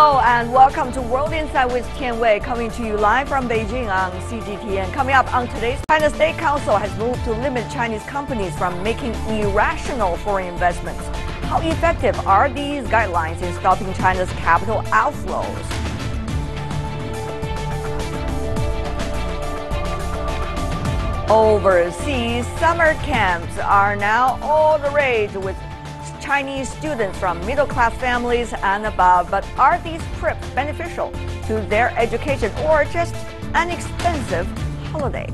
Hello and welcome to World Insight with Tian Wei, coming to you live from Beijing on CGTN. Coming up on today's, China State Council has moved to limit Chinese companies from making irrational foreign investments. How effective are these guidelines in stopping China's capital outflows? Overseas summer camps are now all the rage with Chinese students from middle-class families and above. But are these trips beneficial to their education or just an expensive holiday?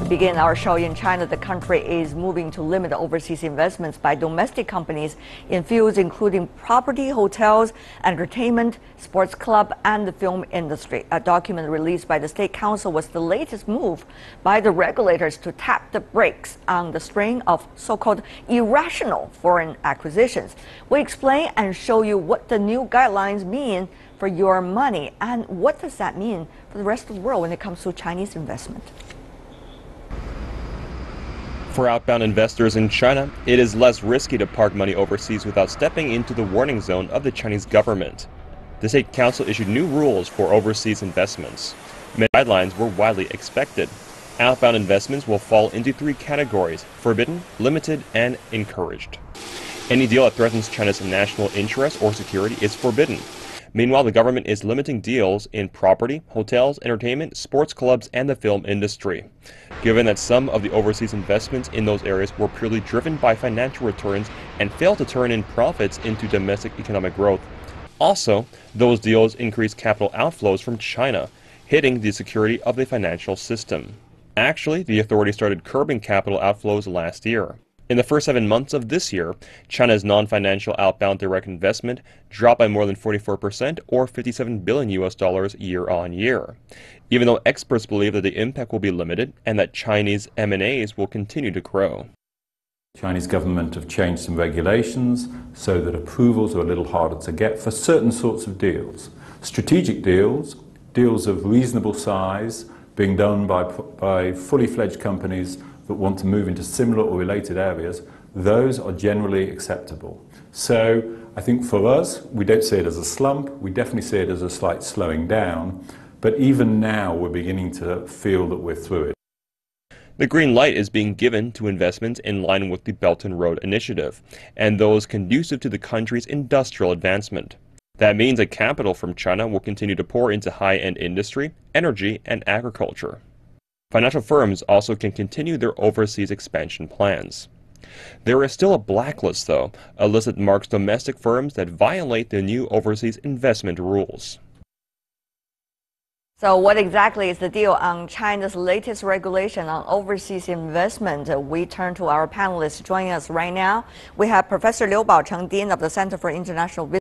We begin our show in China. The country is moving to limit overseas investments by domestic companies in fields including property, hotels, entertainment, sports club, and the film industry. A document released by the State Council was the latest move by the regulators to tap the brakes on the string of so-called irrational foreign acquisitions. We explain and show you what the new guidelines mean for your money and what does that mean for the rest of the world when it comes to Chinese investment. For outbound investors in China, it is less risky to park money overseas without stepping into the warning zone of the Chinese government. The State Council issued new rules for overseas investments. Many guidelines were widely expected. Outbound investments will fall into three categories: forbidden, limited, and encouraged. Any deal that threatens China's national interest or security is forbidden. Meanwhile, the government is limiting deals in property, hotels, entertainment, sports clubs, and the film industry. Given that some of the overseas investments in those areas were purely driven by financial returns and failed to turn in profits into domestic economic growth. Also, those deals increased capital outflows from China, hitting the security of the financial system. Actually, the authorities started curbing capital outflows last year. In the first 7 months of this year, China's non-financial outbound direct investment dropped by more than 44%, or $57 billion year on year. Even though experts believe that the impact will be limited and that Chinese M&As will continue to grow. The Chinese government have changed some regulations so that approvals are a little harder to get for certain sorts of deals. Strategic deals, deals of reasonable size, being done by fully fledged companies that want to move into similar or related areas, those are generally acceptable. So I think for us, we don't see it as a slump, we definitely see it as a slight slowing down, but even now we're beginning to feel that we're through it. The green light is being given to investments in line with the Belt and Road Initiative, and those conducive to the country's industrial advancement. That means that capital from China will continue to pour into high-end industry, energy, and agriculture. Financial firms also can continue their overseas expansion plans. There is still a blacklist, though, a list that marks domestic firms that violate the new overseas investment rules. So what exactly is the deal on China's latest regulation on overseas investment? We turn to our panelists joining us right now. We have Professor Liu Baocheng, Dean of the Center for International Business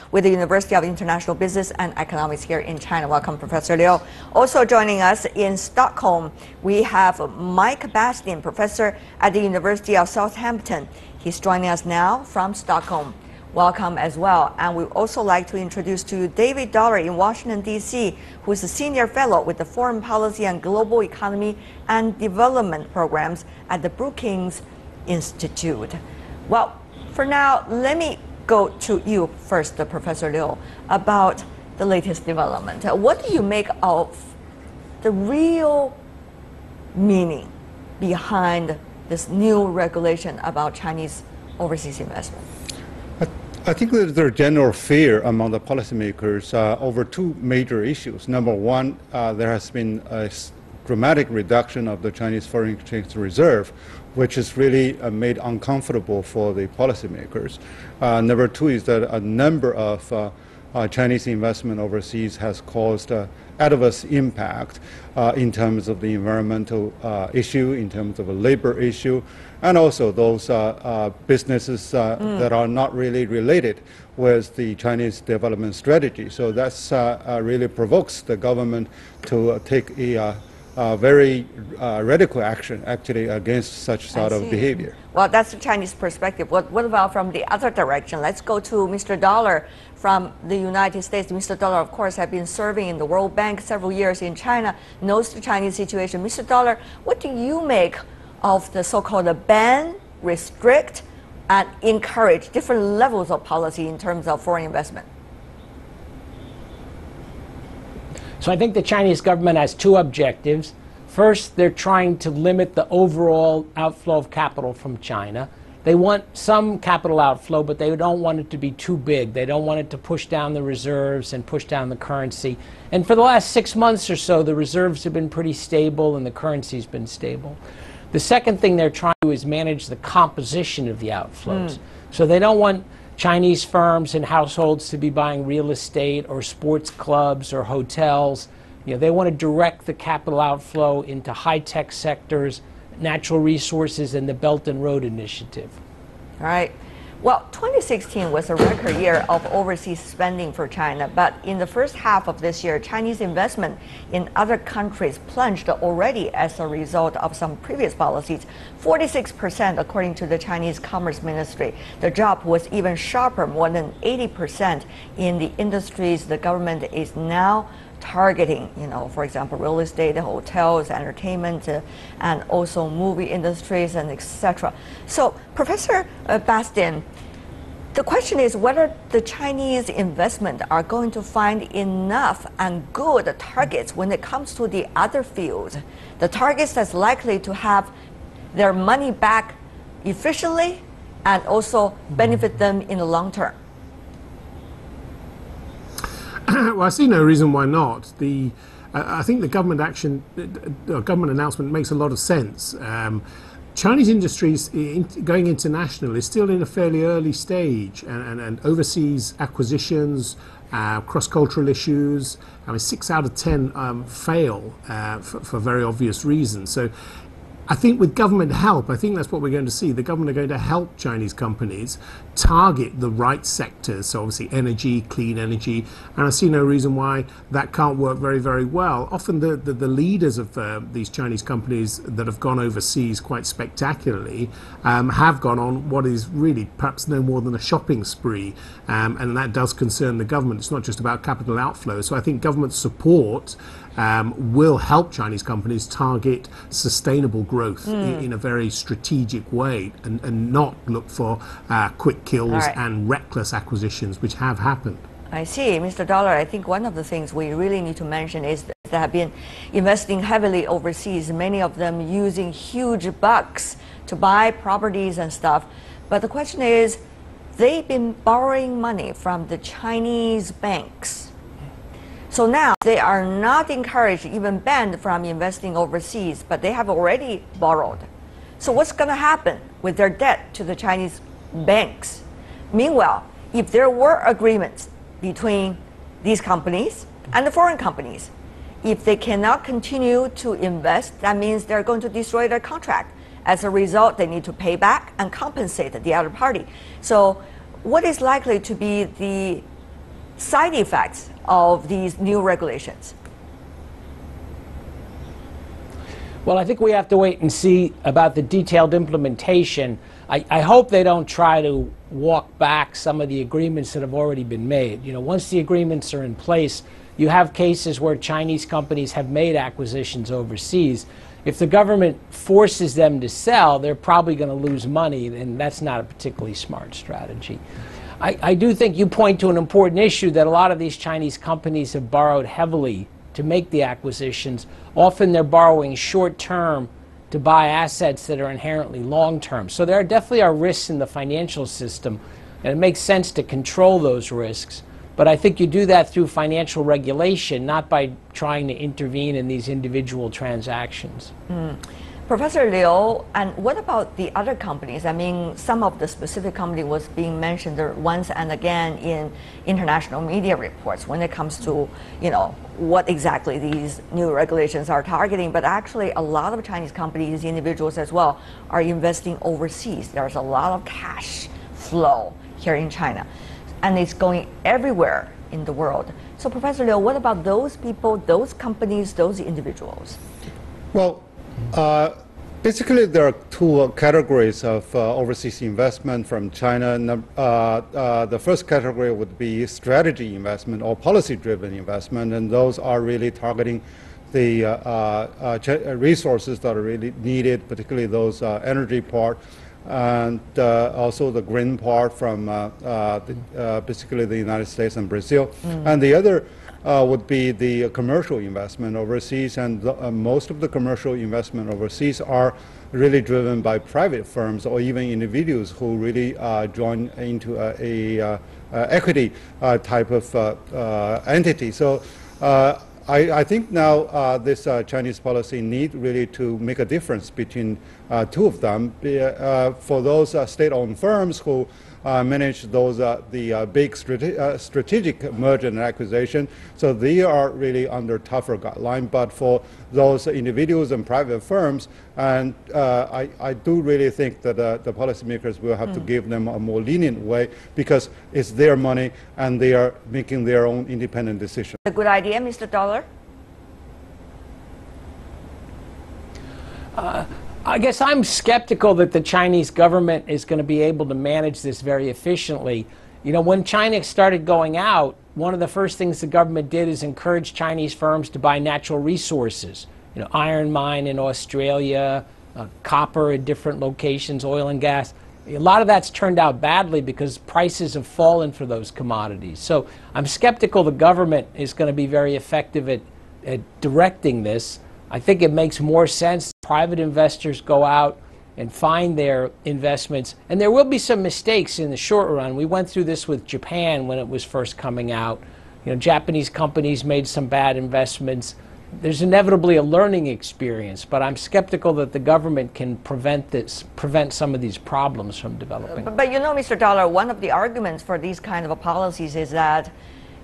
with the University of International Business and Economics here in China. Welcome, Professor Liu. Also joining us in Stockholm, we have Mike Bastian, professor at the University of Southampton. He's joining us now from Stockholm. Welcome as well. And we'd also like to introduce to you David Dollar in Washington, D.C., who is a senior fellow with the Foreign Policy and Global Economy and Development Programs at the Brookings Institute. Well, for now, let me go to you first, Professor Liu, about the latest development. What do you make of the real meaning behind this new regulation about Chinese overseas investment? I think that there's general fear among the policymakers over two major issues. Number one, there has been a dramatic reduction of the Chinese foreign exchange reserve, which is really made uncomfortable for the policymakers. Number two is that a number of Chinese investment overseas has caused adverse impact in terms of the environmental issue, in terms of a labor issue, and also those businesses that are not really related with the Chinese development strategy. So that's really provokes the government to take a very radical action actually against such sort of behavior. Well, that's the Chinese perspective. What about from the other direction? Let's go to Mr. Dollar from the United States. Mr. Dollar, of course, has been serving in the World Bank several years in China, knows the Chinese situation. Mr. Dollar, what do you make of the so-called ban, restrict, and encourage different levels of policy in terms of foreign investment? So I think the Chinese government has two objectives. First, they're trying to limit the overall outflow of capital from China. They want some capital outflow, but they don't want it to be too big. They don't want it to push down the reserves and push down the currency. And for the last 6 months or so, the reserves have been pretty stable and the currency's been stable. The second thing they're trying to do is manage the composition of the outflows. So they don't want Chinese firms and households to be buying real estate or sports clubs or hotels. You know, they want to direct the capital outflow into high-tech sectors, natural resources, and the Belt and Road Initiative. All right. Well, 2016 was a record year of overseas spending for China, but in the first half of this year, Chinese investment in other countries plunged already as a result of some previous policies. 46% according to the Chinese Commerce Ministry. The drop was even sharper, more than 80% in the industries the government is now targeting, you know, for example, real estate, hotels, entertainment, and also movie industries, and etc. So, Professor Bastian, the question is whether the Chinese investment are going to find enough and good targets when it comes to the other fields, the targets that's likely to have their money back efficiently and also benefit them in the long term. Well, I see no reason why not. I think the government action, government announcement makes a lot of sense. Chinese industries going international is still in a fairly early stage, and overseas acquisitions, cross-cultural issues, I mean, 6 out of 10 fail for very obvious reasons. So I think with government help, I think that's what we're going to see. The government are going to help Chinese companies target the right sectors, so obviously energy, clean energy, and I see no reason why that can't work very, very well. Often the leaders of these Chinese companies that have gone overseas quite spectacularly have gone on what is really perhaps no more than a shopping spree, and that does concern the government. It's not just about capital outflow. So I think government support will help Chinese companies target sustainable growth in a very strategic way, and not look for quick kills and reckless acquisitions, which have happened. I see. Mr. Dollar, I think one of the things we really need to mention is that they have been investing heavily overseas, many of them using huge bucks to buy properties and stuff. But the question is, they've been borrowing money from the Chinese banks. So now they are not encouraged, even banned from investing overseas, but they have already borrowed. So what's going to happen with their debt to the Chinese banks? Meanwhile, if there were agreements between these companies and the foreign companies, if they cannot continue to invest, that means they're going to destroy their contract. As a result, they need to pay back and compensate the other party. So what is likely to be the side effects of these new regulations? Well, I think we have to wait and see about the detailed implementation. I hope they don't try to walk back some of the agreements that have already been made. You know, once the agreements are in place, you have cases where Chinese companies have made acquisitions overseas. If the government forces them to sell, they're probably going to lose money, and that's not a particularly smart strategy. I do think you point to an important issue, that a lot of these Chinese companies have borrowed heavily to make the acquisitions. Often they're borrowing short-term to buy assets that are inherently long-term. So there definitely are risks in the financial system, and it makes sense to control those risks. But I think you do that through financial regulation, not by trying to intervene in these individual transactions. Professor Liu, and what about the other companies? I mean, some of the specific company was being mentioned once and again in international media reports when it comes to, you know, what exactly these new regulations are targeting. But actually, a lot of Chinese companies, individuals as well, are investing overseas. There's a lot of cash flow here in China, and it's going everywhere in the world. So, Professor Liu, what about those people, those companies, those individuals? Well, basically, there are two categories of overseas investment from China. The first category would be strategy investment or policy-driven investment, and those are really targeting the resources that are really needed, particularly those energy part. and also the green part from basically the United States and Brazil. And the other would be the commercial investment overseas, and most of the commercial investment overseas are really driven by private firms or even individuals who really join into a equity type of entity. So I think now this Chinese policy need really to make a difference between two of them. For those state-owned firms who manage those the big strategic merger and acquisition, so they are really under tougher guideline. But for those individuals and private firms, and I do really think that the policymakers will have to give them a more lenient way, because it's their money and they are making their own independent decisions. A good idea, Mr. Dollar? I guess I'm skeptical that the Chinese government is going to be able to manage this very efficiently. You know, when China started going out, one of the first things the government did is encourage Chinese firms to buy natural resources. You know, iron mine in Australia, copper in different locations, oil and gas. A lot of that's turned out badly because prices have fallen for those commodities. So I'm skeptical the government is going to be very effective at directing this. I think it makes more sense private investors go out and find their investments. And there will be some mistakes in the short run. We went through this with Japan when it was first coming out. You know, Japanese companies made some bad investments. There's inevitably a learning experience, but I'm skeptical that the government can prevent some of these problems from developing. But you know, Mr. Dollar, one of the arguments for these kind of policies is that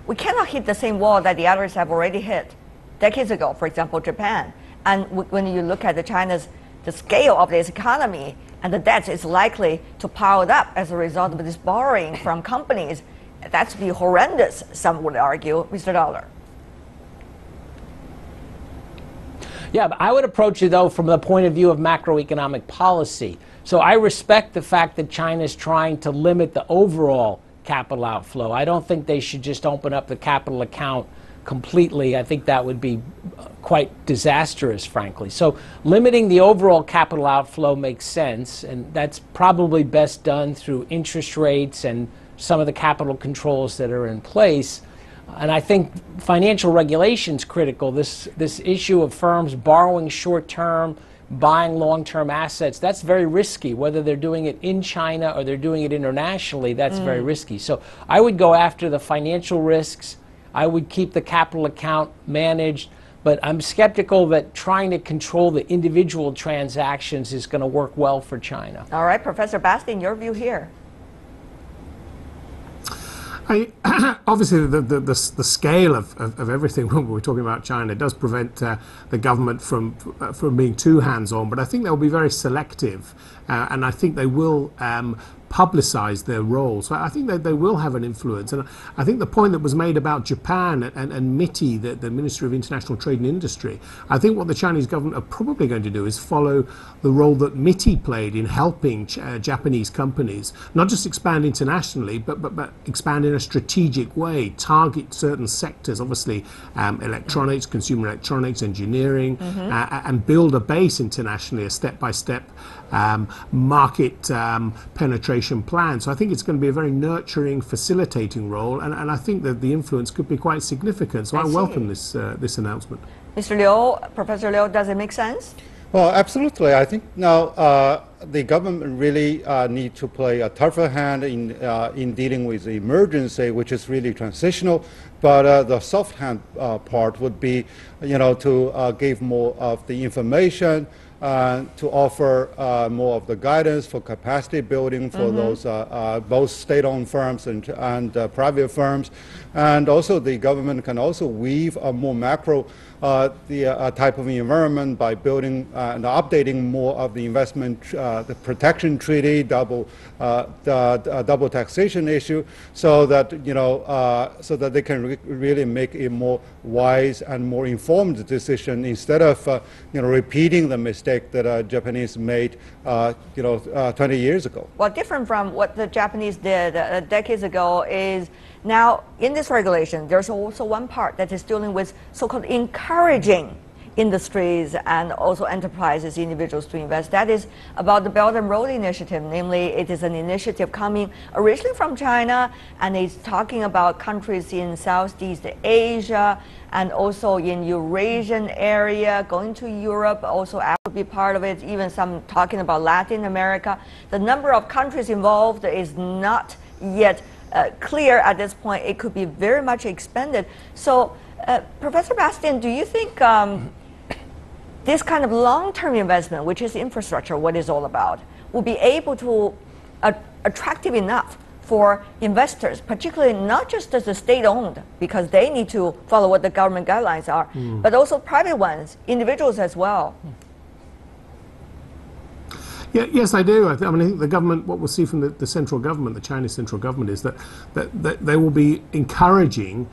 we cannot hit the same wall that the others have already hit decades ago, for example, Japan. And when you look at the scale of this economy, and the debt is likely to pile up as a result of this borrowing from companies, that's be horrendous, some would argue, Mr. Dollar. Yeah, but I would approach it, though, from the point of view of macroeconomic policy. So I respect the fact that China is trying to limit the overall capital outflow. I don't think they should just open up the capital account completely. I think that would be quite disastrous, frankly. So limiting the overall capital outflow makes sense, and that's probably best done through interest rates and some of the capital controls that are in place. And I think financial regulation is critical. This issue of firms borrowing short-term, buying long-term assets, that's very risky. Whether they're doing it in China or they're doing it internationally, that's very risky. So I would go after the financial risks. I would keep the capital account managed, but I'm skeptical that trying to control the individual transactions is going to work well for China. All right, Professor Bastian, your view here. Obviously, the scale of everything when we're talking about China does prevent the government from being too hands-on, but I think they'll be very selective, and I think they will publicize their role. So I think that they will have an influence. And I think the point that was made about Japan and MITI, the Ministry of International Trade and Industry, I think what the Chinese government are probably going to do is follow the role that MITI played in helping Japanese companies not just expand internationally, but expand in a strategic way, target certain sectors, obviously electronics, consumer electronics, engineering, and build a base internationally, a step-by-step market penetration plan. So I think it's going to be a very nurturing, facilitating role, and I think that the influence could be quite significant. So I welcome this announcement. Mr. Liu, Professor Liu, does it make sense? Well, absolutely. I think now the government really need to play a tougher hand in dealing with the emergency, which is really transitional. But the soft hand part would be, to give more of the information, to offer more of the guidance for capacity building for those both state-owned firms and private firms. And also the government can also weave a more macro type of environment by building and updating more of the investment, the protection treaty, double taxation issue, so that so that they can really make a more wise and more informed decision instead of repeating the mistake that Japanese made 20 years ago. Well, different from what the Japanese did decades ago is now in this regulation, there's also one part that is dealing with so-called encouraging industries and also enterprises, individuals to invest. That is about the Belt and Road Initiative. Namely, it is an initiative coming originally from China, and it's talking about countries in Southeast Asia and also in Eurasian area, going to Europe, also Africa be part of it, even some talking about Latin America. The number of countries involved is not yet clear at this point. It could be very much expanded. So, Professor Bastian, do you think this kind of long-term investment, which is infrastructure, what it's all about, will be able to attractive enough for investors, particularly not just as the state-owned, because they need to follow what the government guidelines are, but also private ones, individuals as well? Yeah, yes, I do. I think the government, what we'll see from the central government, the Chinese central government, is that they will be encouraging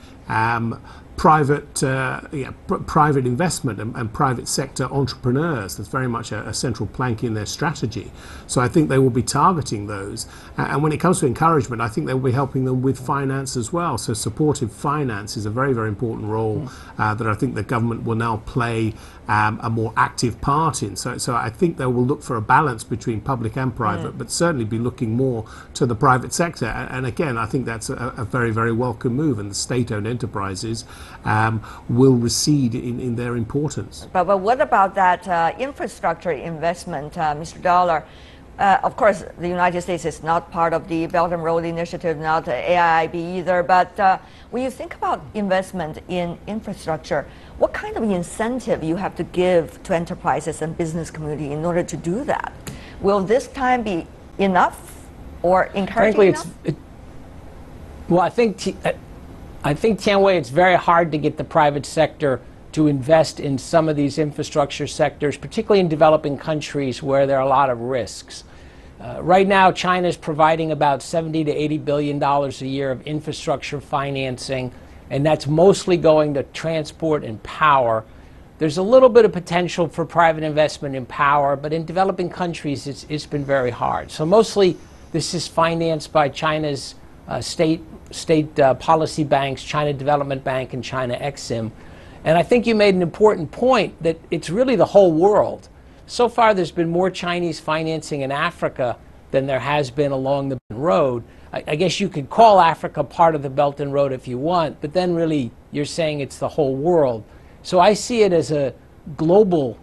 private investment and private sector entrepreneurs. That's very much a central plank in their strategy. So I think they will be targeting those. And when it comes to encouragement, I think they will be helping them with finance as well. So supportive finance is a very, very important role that I think the government will now play a more active part in. So I think they will look for a balance between public and private, but certainly be looking more to the private sector. And again, I think that's a very, very welcome move. And the state-owned enterprises will recede in their importance. But what about that infrastructure investment, Mr. Dollar? Of course, the United States is not part of the Belt and Road Initiative, not AIIB either. But when you think about investment in infrastructure, what kind of incentive you have to give to enterprises and business community in order to do that? Will this time be enough or encouraging Frankly, enough? Well, I think Tianwei, it's very hard to get the private sector to invest in some of these infrastructure sectors, particularly in developing countries where there are a lot of risks. Right now, China is providing about $70 to $80 billion a year of infrastructure financing, and that's mostly going to transport and power. There's a little bit of potential for private investment in power, but in developing countries, it's been very hard. So mostly this is financed by China's state policy banks, China Development Bank and China Exim. And I think you made an important point that it's really the whole world. So far, there's been more Chinese financing in Africa than there has been along the Belt and Road. I guess you could call Africa part of the Belt and Road if you want, but then really you're saying it's the whole world. So I see it as a global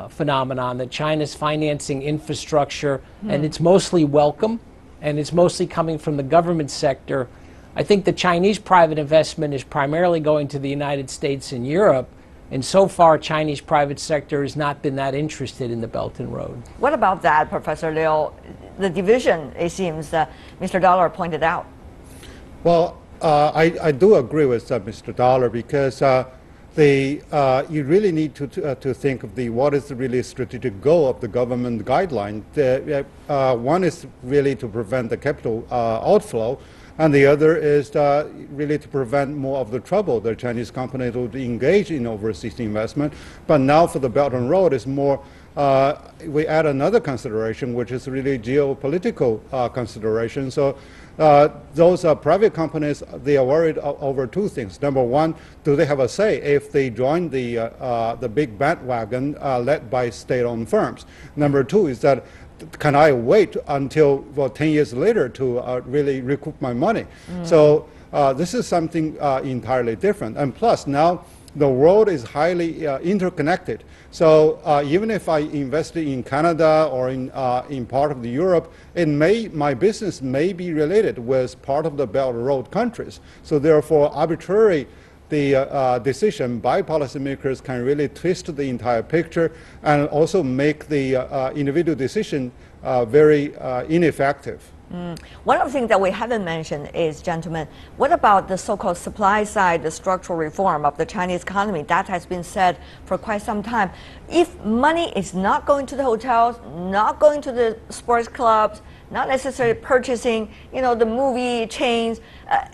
phenomenon that China's financing infrastructure, and it's mostly welcome, and it's mostly coming from the government sector. I think the Chinese private investment is primarily going to the United States and Europe, and so far Chinese private sector has not been that interested in the Belt and Road. What about that, Professor Liu? The division, it seems, Mr. Dollar pointed out. Well, I do agree with Mr. Dollar, because you really need to think of what is the really strategic goal of the government guideline. One is really to prevent the capital outflow, and the other is really to prevent more of the trouble the Chinese companies would engage in overseas investment. But now for the Belt and Road, it's more, we add another consideration, which is really geopolitical consideration. So those private companies, they are worried over two things. Number one, do they have a say if they join the big bandwagon led by state-owned firms? Number two is that, can I wait until 10 years later to really recoup my money? So this is something entirely different. And plus, now the world is highly interconnected. So even if I invested in Canada or in part of Europe, my business may be related with part of the Belt and Road countries. So therefore, arbitrary decision by policymakers can really twist the entire picture and also make the individual decision very ineffective. One of the things that we haven't mentioned is, gentlemen, what about the so-called supply side, the structural reform of the Chinese economy? That has been said for quite some time. If money is not going to the hotels, not going to the sports clubs, not necessarily purchasing, the movie chains,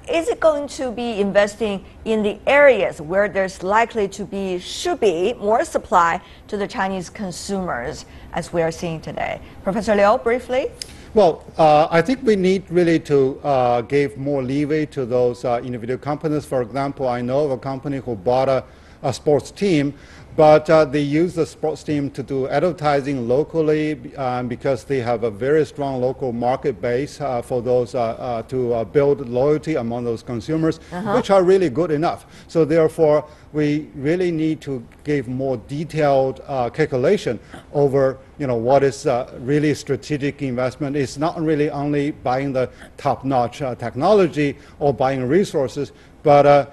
is it going to be investing in the areas where there's likely to be, should be, more supply to the Chinese consumers, as we are seeing today? Professor Liu, briefly? Well, I think we need really to give more leeway to those individual companies. For example, I know of a company who bought sports team. But they use the sports team to do advertising locally because they have a very strong local market base for those to build loyalty among those consumers, which are really good enough. So therefore, we really need to give more detailed calculation over what is really strategic investment. It's not really only buying the top-notch technology or buying resources, but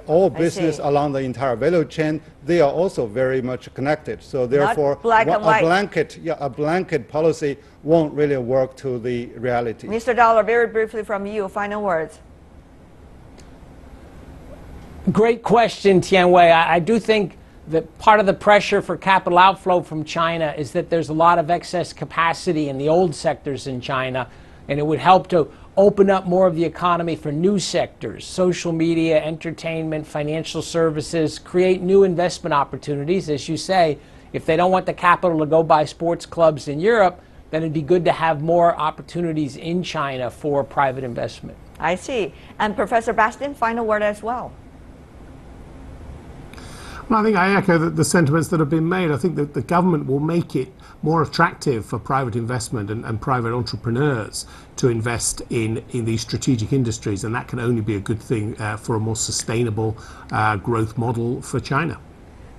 all business along the entire value chain, they are also very much connected. So therefore, a blanket policy won't really work to the reality. Mr. Dollar, very briefly from you, final words. Great question, Tianwei. I do think that part of the pressure for capital outflow from China is that there's a lot of excess capacity in the old sectors in China, and it would help to open up more of the economy for new sectors, social media, entertainment, financial services, create new investment opportunities. As you say, if they don't want the capital to go buy sports clubs in Europe, then it'd be good to have more opportunities in China for private investment. I see. And Professor Bastian, final word as well. Well, I think I echo the sentiments that have been made. I think that the government will make it more attractive for private investment and private entrepreneurs to invest in these strategic industries, and that can only be a good thing for a more sustainable growth model for China.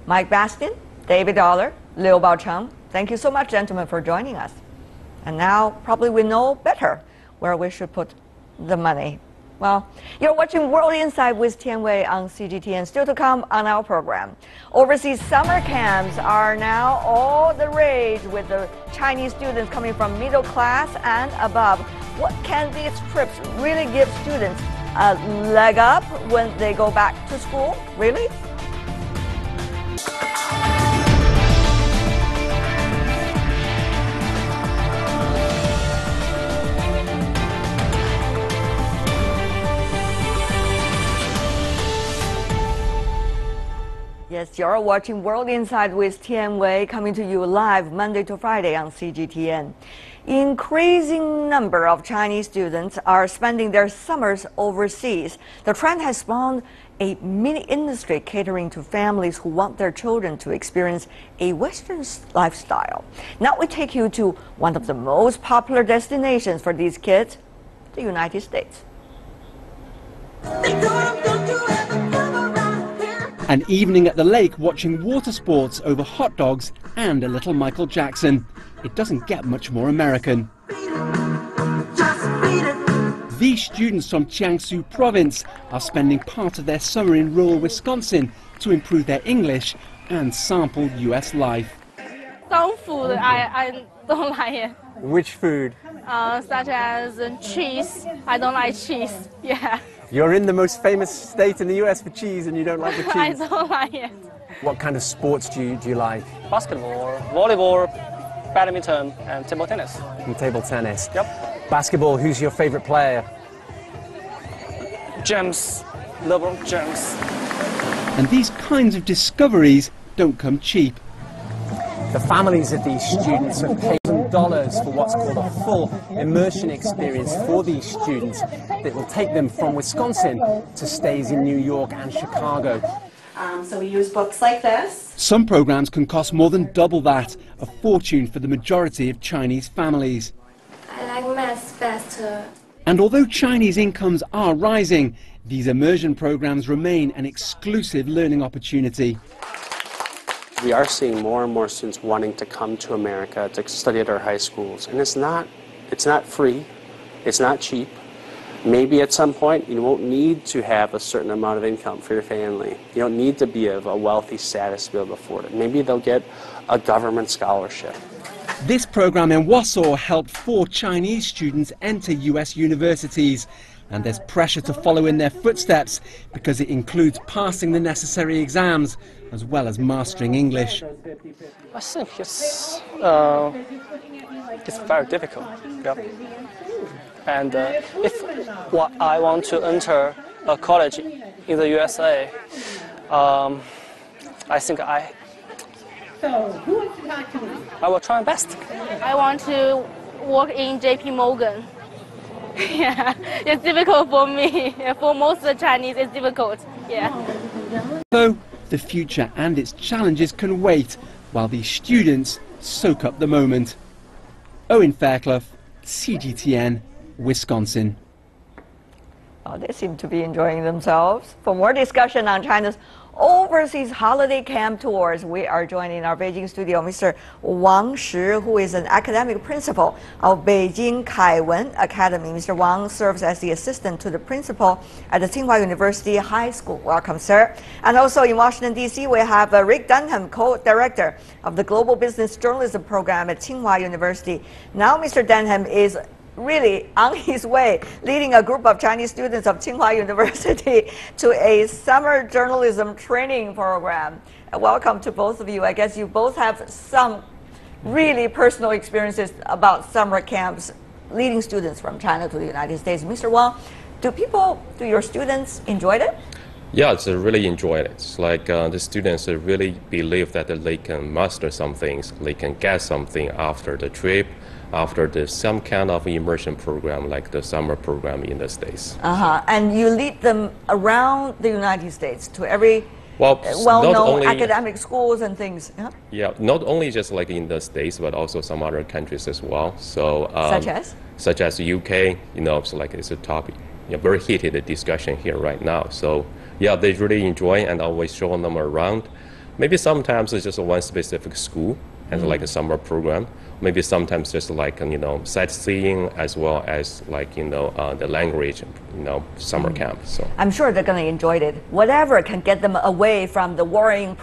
Mike Bastian, David Dollar, Liu Baocheng, thank you so much, gentlemen, for joining us. And now probably we know better where we should put the money. Well, you're watching World Insight with Tianwei on CGTN. Still to come on our program. Overseas summer camps are now all the rage with the Chinese students coming from middle class and above. What can these trips really give students a leg up when they go back to school? Really? Yes, you're watching World Insight with Tianwei, coming to you live Monday to Friday on CGTN. Increasing number of Chinese students are spending their summers overseas. The trend has spawned a mini industry catering to families who want their children to experience a Western lifestyle. Now we take you to one of the most popular destinations for these kids, the United States. An evening at the lake watching water sports over hot dogs and a little Michael Jackson. It doesn't get much more American. These students from Jiangsu province are spending part of their summer in rural Wisconsin to improve their English and sample US life. Some food I don't like it. Which food? Such as cheese. I don't like cheese. Yeah. You're in the most famous state in the US for cheese and you don't like the cheese? I don't like it. What kind of sports do you like? Basketball, volleyball, badminton, and table tennis. And table tennis? Yep. Basketball, who's your favorite player? James, LeBron James. And these kinds of discoveries don't come cheap. The families of these students have paid $1,000 for what's called a full immersion experience for these students that will take them from Wisconsin to stays in New York and Chicago. So we use books like this. Some programs can cost more than double that, a fortune for the majority of Chinese families. I like math better. And although Chinese incomes are rising, these immersion programs remain an exclusive learning opportunity. We are seeing more and more students wanting to come to America to study at our high schools. And it's not free, it's not cheap. Maybe at some point you won't need to have a certain amount of income for your family. You don't need to be of a wealthy status to be able to afford it. Maybe they'll get a government scholarship. This program in Warsaw helped 4 Chinese students enter US universities. And there's pressure to follow in their footsteps because it includes passing the necessary exams as well as mastering English. I think it's very difficult. Yep. And if I want to enter a college in the USA, I think I will try my best. I want to work in JP Morgan. Yeah, it's difficult for me. For most of the Chinese, it's difficult. Yeah. Though the future and its challenges can wait while these students soak up the moment. Owen Fairclough, CGTN, Wisconsin. Oh, they seem to be enjoying themselves. For more discussion on China's overseas holiday camp tours, we are joined in our Beijing studio Mr. Wang Shi, who is an academic principal of Beijing Kaiwen Academy. Mr. Wang serves as the assistant to the principal at the Tsinghua University High School. Welcome, sir. And also in Washington, D.C., we have Rick Dunham, co-director of the Global Business Journalism Program at Tsinghua University. Now, Mr. Dunham is really on his way, leading a group of Chinese students of Tsinghua University to a summer journalism training program. Welcome to both of you. I guess you both have some really personal experiences about summer camps, leading students from China to the United States. Mr. Wang, do your students enjoy it? Yeah, it's really enjoyed it. It's like the students really believe that they can master some things, they can get something after the trip, after some kind of immersion program like the summer program in the States. And you lead them around the United States to every well-known academic schools and things. Yeah, not only just like in the States, but also some other countries as well. So such as UK, you know, it's like it's a topic, very heated discussion here right now. So yeah, they really enjoy and always showing them around. Maybe sometimes it's just one specific school and like a summer program. Maybe sometimes just like, sightseeing as well as like, the language, summer camp. So I'm sure they're going to enjoy it. Whatever can get them away from the worrying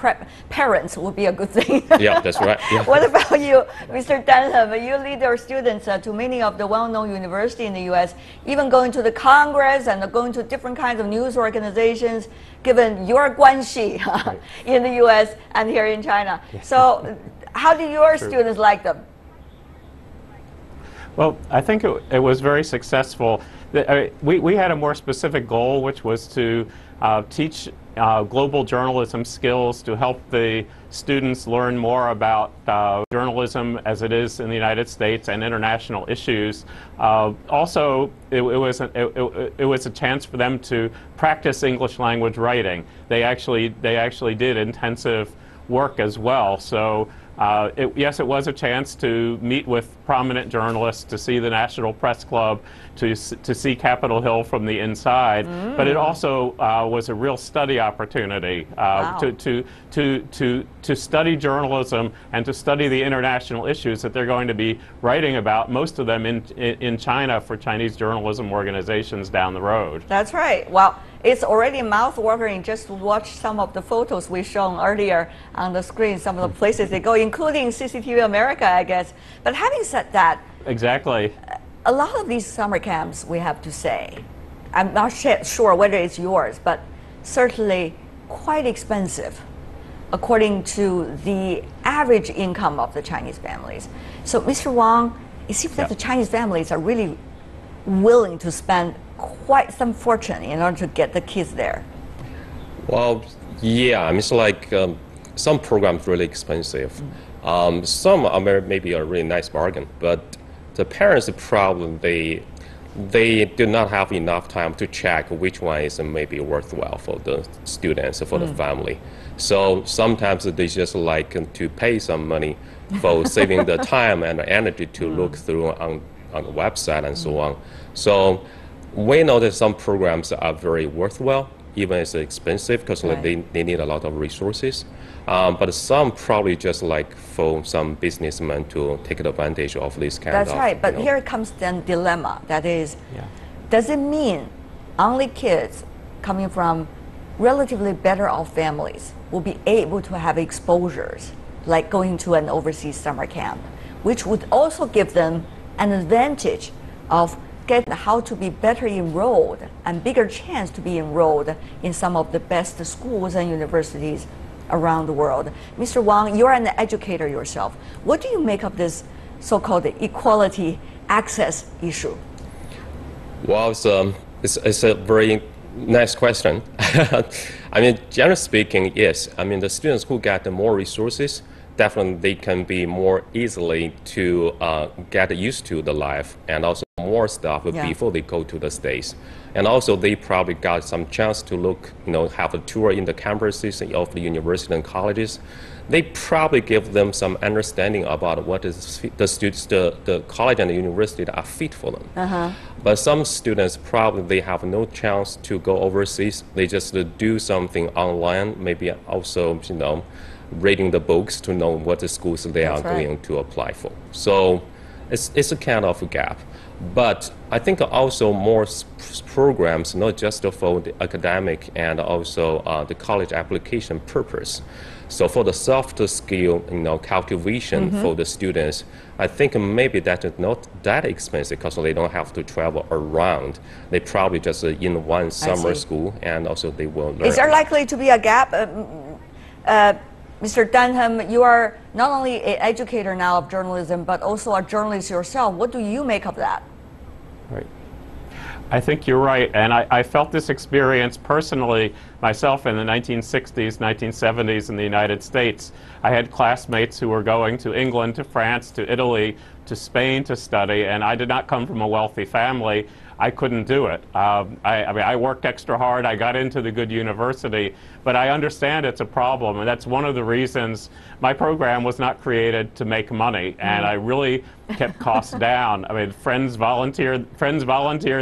parents would be a good thing. Yeah, that's right. Yeah. What about you, Mr. Dunham? You lead your students to many of the well-known universities in the U.S., even going to the Congress and going to different kinds of news organizations, given your guanxi in the U.S. and here in China. Yes. So how do your students like them? Well, I think it was very successful. We had a more specific goal, which was to teach global journalism skills to help the students learn more about journalism as it is in the United States and international issues. Also, it was a chance for them to practice English language writing. They actually did intensive work as well. So. Yes, it was a chance to meet with prominent journalists, to see the National Press Club, to see Capitol Hill from the inside. But it also was a real study opportunity to study journalism and to study the international issues that they're going to be writing about, most of them in China for Chinese journalism organizations down the road. That's right. Well, it's already mouth-watering just to watch some of the photos we shown earlier on the screen, some of the places they go, including CCTV America, I guess. But having said that, exactly, a lot of these summer camps, we have to say, I'm not sure whether it's yours, but certainly quite expensive according to the average income of the Chinese families. So, Mr. Wang, it seems that the Chinese families are really willing to spend quite some fortune in order to get the kids there. Well, yeah, I mean, it's like some programs really expensive. Some are maybe a really nice bargain, but the parents' problem, they do not have enough time to check which one is maybe worthwhile for the students, for the family. So sometimes they just like to pay some money for saving the time and the energy to look through on the website and so on. So we know that some programs are very worthwhile, even if it's expensive, because they need a lot of resources. But some probably just like for some businessmen to take advantage of this kind of. That's right, but here comes the dilemma. That is, does it mean only kids coming from relatively better off families will be able to have exposures, like going to an overseas summer camp, which would also give them an advantage of getting how to be better enrolled and bigger chance to be enrolled in some of the best schools and universities around the world. Mr. Wang, you're an educator yourself. What do you make of this so-called equality access issue? Well, it's a very nice question. I mean, generally speaking, yes. I mean, the students who get the more resources, definitely they can be more easily to get used to the life and also more stuff before they go to the States. And also they probably got some chance to look, have a tour in the campuses of the university and colleges. They probably give them some understanding about what is the students, the college and the university that are fit for them. But some students probably they have no chance to go overseas. They just do something online, maybe also, reading the books to know what the schools they are going to apply for. So it's a kind of a gap. But I think also more programs, not just for the academic and also the college application purpose. So for the soft skill, cultivation for the students, I think maybe that is not that expensive because they don't have to travel around. They probably just in one summer school, and also they will learn. Is there likely to be a gap? Mr. Dunham, you are not only an educator now of journalism, but also a journalist yourself. What do you make of that? Right. I think you're right, and I felt this experience personally myself in the 1960s, 1970s in the United States. I had classmates who were going to England, to France, to Italy, to Spain to study, and I did not come from a wealthy family. I couldn't do it. I mean, I worked extra hard. I got into the good university, but I understand it's a problem, and that's one of the reasons my program was not created to make money, and I really kept costs down. I mean, friends volunteered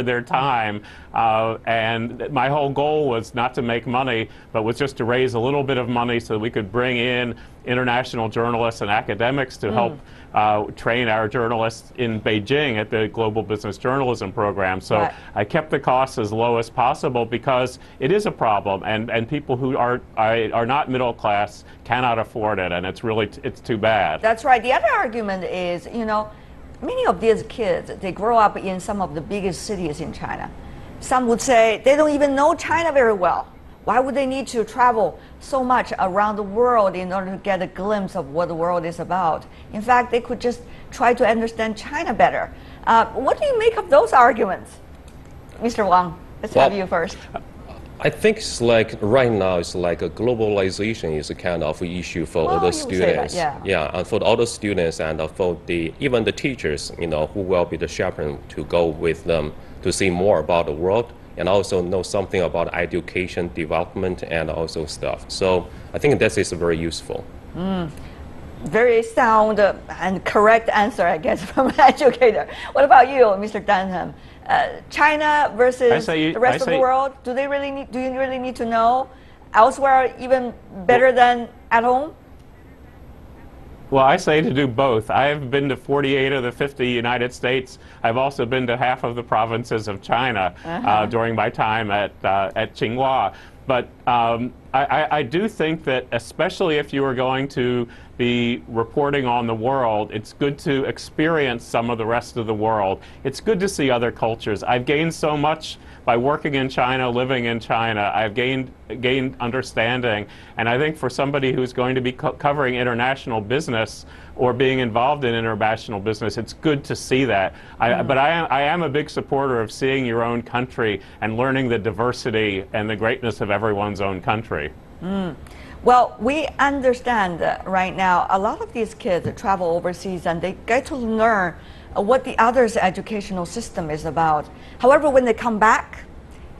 their time, and my whole goal was not to make money, but was just to raise a little bit of money so we could bring in international journalists and academics to help train our journalists in Beijing at the Global Business Journalism Program. So I kept the costs as low as possible because it is a problem, and people who are not middle class cannot afford it, and it's too bad. That's right. The other argument is, many of these kids, they grow up in some of the biggest cities in China. Some would say they don't even know China very well. Why would they need to travel so much around the world in order to get a glimpse of what the world is about? In fact, they could just try to understand China better. What do you make of those arguments? Mr. Wang, let's have you first. I think it's like right now it's like a globalization is a kind of issue for all the students. And for all the students and for even the teachers, who will be the chaperone to go with them to see more about the world and also know something about education, development, and also stuff. So I think this is very useful. Very sound and correct answer, I guess, from an educator. What about you, Mr. Dunham? China versus the rest of the world, do you really need to know elsewhere even better than at home? Well, I say to do both. I have been to 48 of the 50 United States. I've also been to half of the provinces of China during my time at Tsinghua. But I do think that, especially if you are going to be reporting on the world, it's good to experience some of the rest of the world. It's good to see other cultures. I've gained so much by working in China, living in China. I've gained understanding, and I think for somebody who's going to be covering international business or being involved in international business, it's good to see that. But I am a big supporter of seeing your own country and learning the diversity and the greatness of everyone's own country. Well, we understand right now a lot of these kids travel overseas and they get to learn what the other's educational system is about. However, when they come back,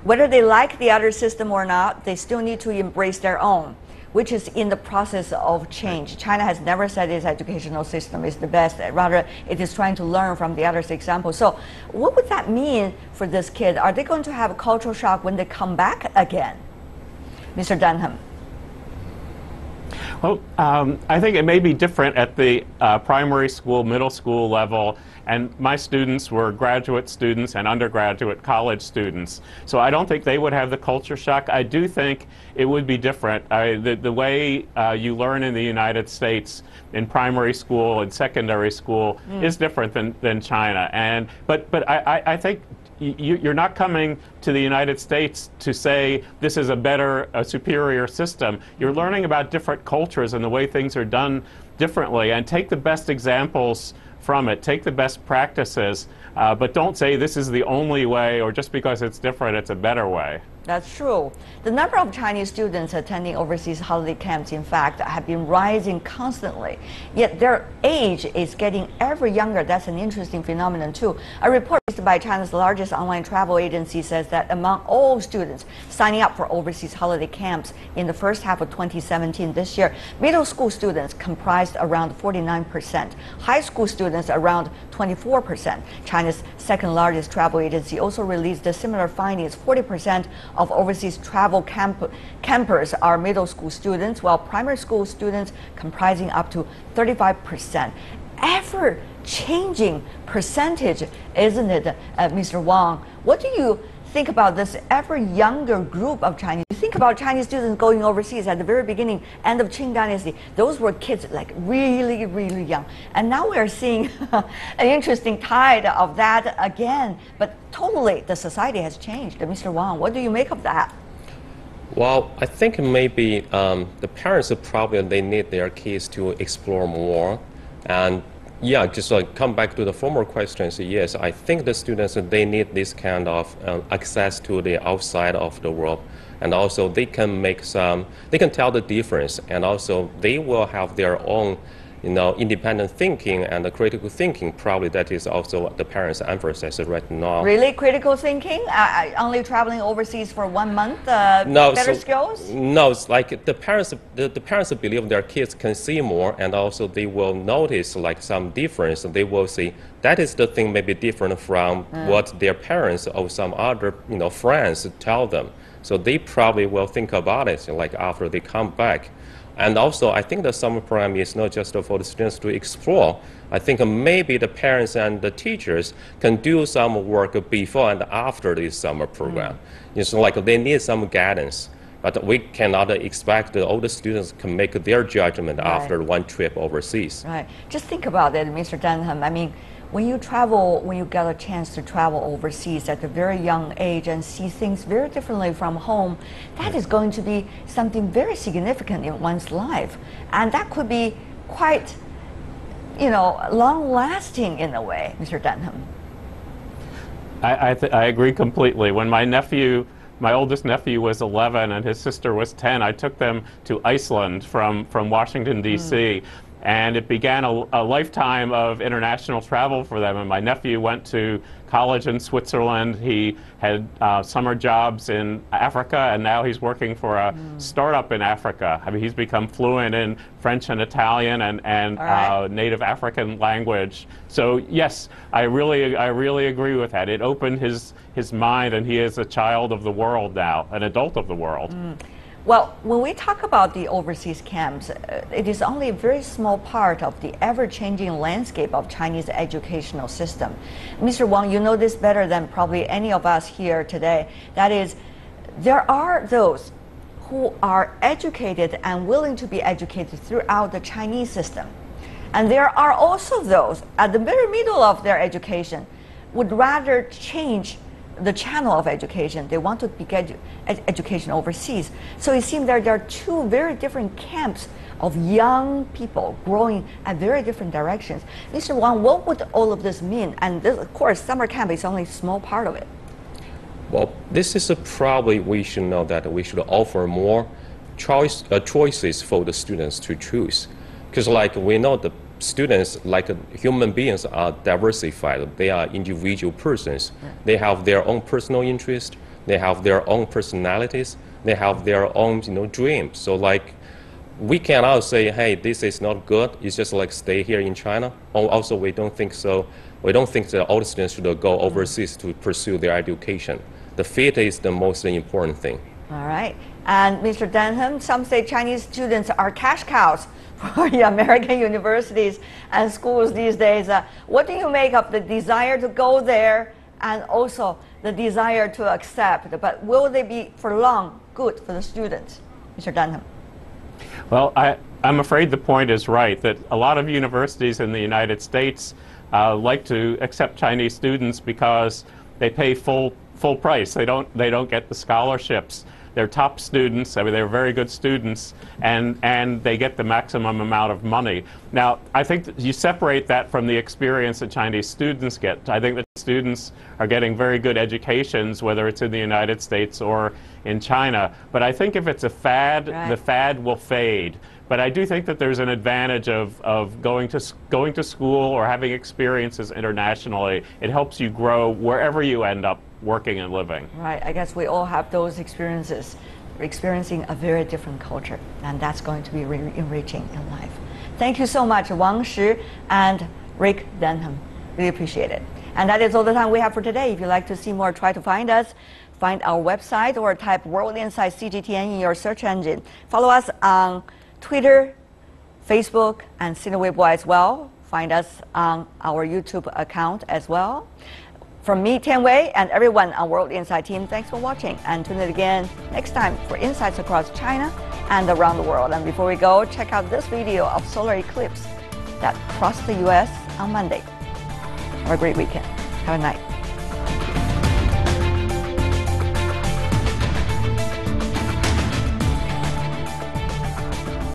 whether they like the other system or not, they still need to embrace their own, which is in the process of change. China has never said its educational system is the best. Rather, it is trying to learn from the other's example. So what would that mean for this kid? Are they going to have a cultural shock when they come back again? Mr. Dunham. Well, I think it may be different at the primary school, middle school level, and my students were graduate students and undergraduate college students. So I don't think they would have the culture shock. I do think it would be different. The way you learn in the United States in primary school and secondary school is different than China. But I think you're not coming to the United States to say this is a superior system. You're learning about different cultures and the way things are done differently, and take the best examples from it, take the best practices, but don't say this is the only way, or just because it's different, it's a better way. That's true. The number of Chinese students attending overseas holiday camps, in fact, have been rising constantly. Yet their age is getting ever younger. That's an interesting phenomenon, too. A report released by China's largest online travel agency says that among all students signing up for overseas holiday camps in the first half of 2017 this year, middle school students comprised around 49%, high school students around 24%. China's second largest travel agency also released the similar findings. 40% of overseas travel campers are middle school students, while primary school students comprising up to 35%. Ever-changing percentage, isn't it, Mr. Wang? What do you think about this ever younger group of Chinese? You think about Chinese students going overseas at the very beginning, end of Qing Dynasty. Those were kids like really, really young. And now we are seeing an interesting tide of that again. But totally, the society has changed. Mr. Wang, what do you make of that? Well, I think maybe the parents probably they need their kids to explore more. And yeah, just like come back to the former questions. Yes, I think the students they need this kind of access to the outside of the world, and also they can they can tell the difference, and also they will have their own, independent thinking and the critical thinking. Probably that is also the parents' emphasis right now. Really, critical thinking? Only traveling overseas for 1 month? No, better skills? No, it's like the parents believe their kids can see more, and also they will notice like some difference. They will see that is the thing maybe different from what their parents or some other friends tell them. So they probably will think about it like after they come back. And also, I think the summer program is not just for the students to explore. I think maybe the parents and the teachers can do some work before and after this summer program. It's like they need some guidance. But we cannot expect that all the students can make their judgment after one trip overseas. Right. Just think about it, Mr. Denham. I mean, when you travel, when you get a chance to travel overseas at a very young age and see things very differently from home, that is going to be something very significant in one's life. And that could be quite, long-lasting in a way, Mr. Denham. I agree completely. When my oldest nephew was 11 and his sister was 10, I took them to Iceland from Washington, D.C. And it began a lifetime of international travel for them. And my nephew went to college in Switzerland. He had summer jobs in Africa, and now he's working for a startup in Africa. I mean, he's become fluent in French and Italian and native African language. So yes, I really agree with that. It opened his mind, and he is a child of the world now, an adult of the world. Well, when we talk about the overseas camps, it is only a very small part of the ever-changing landscape of Chinese educational system. Mr. Wang, you know this better than probably any of us here today. That is, there are those who are educated and willing to be educated throughout the Chinese system. And there are also those at the very middle of their education would rather change the channel of education. They want to get education overseas. So it seems that there are two very different camps of young people growing at very different directions. Mr. Wang, what would all of this mean? And this, of course, summer camp is only a small part of it. Well, this is probably we should know that we should offer more choices for the students to choose. Because like we know the students, like human beings, are diversified. They are individual persons. They have their own personal interests. They have their own personalities. They have their own, dreams. So like, we cannot say, hey, this is not good. It's just like stay here in China. Also, we don't think so. We don't think that all the students should go overseas to pursue their education. The fit is the most important thing. All right. And Mr. Denham, some say Chinese students are cash cows for the American universities and schools these days. What do you make of the desire to go there and also the desire to accept? But will they be for long good for the students, Mr. Denham? Well, I'm afraid the point is right, that a lot of universities in the United States like to accept Chinese students because they pay full price. They don't get the scholarships. they're top students. I mean, they're very good students, and they get the maximum amount of money. Now, I think that you separate that from the experience that Chinese students get. I think that students are getting very good educations, whether it's in the United States or in China. But I think if it's a fad, the fad will fade. But I do think that there's an advantage of going to school or having experiences internationally. It helps you grow wherever you end up working and living. Right. I guess we all have those experiences, experiencing a very different culture, and that's going to be really enriching in life. Thank you so much, Wang Shi and Rick Denham. Really appreciate it. And that is all the time we have for today. If you'd like to see more, try to find us. Find our website or type World Insight CGTN in your search engine. Follow us on Twitter, Facebook, and Sina Weibo as well. Find us on our YouTube account as well. From me, Tian Wei, and everyone on World Insight team, thanks for watching, and tune in again next time for insights across China and around the world. And before we go, check out this video of solar eclipse that crossed the U.S. on Monday. Have a great weekend. Have a night.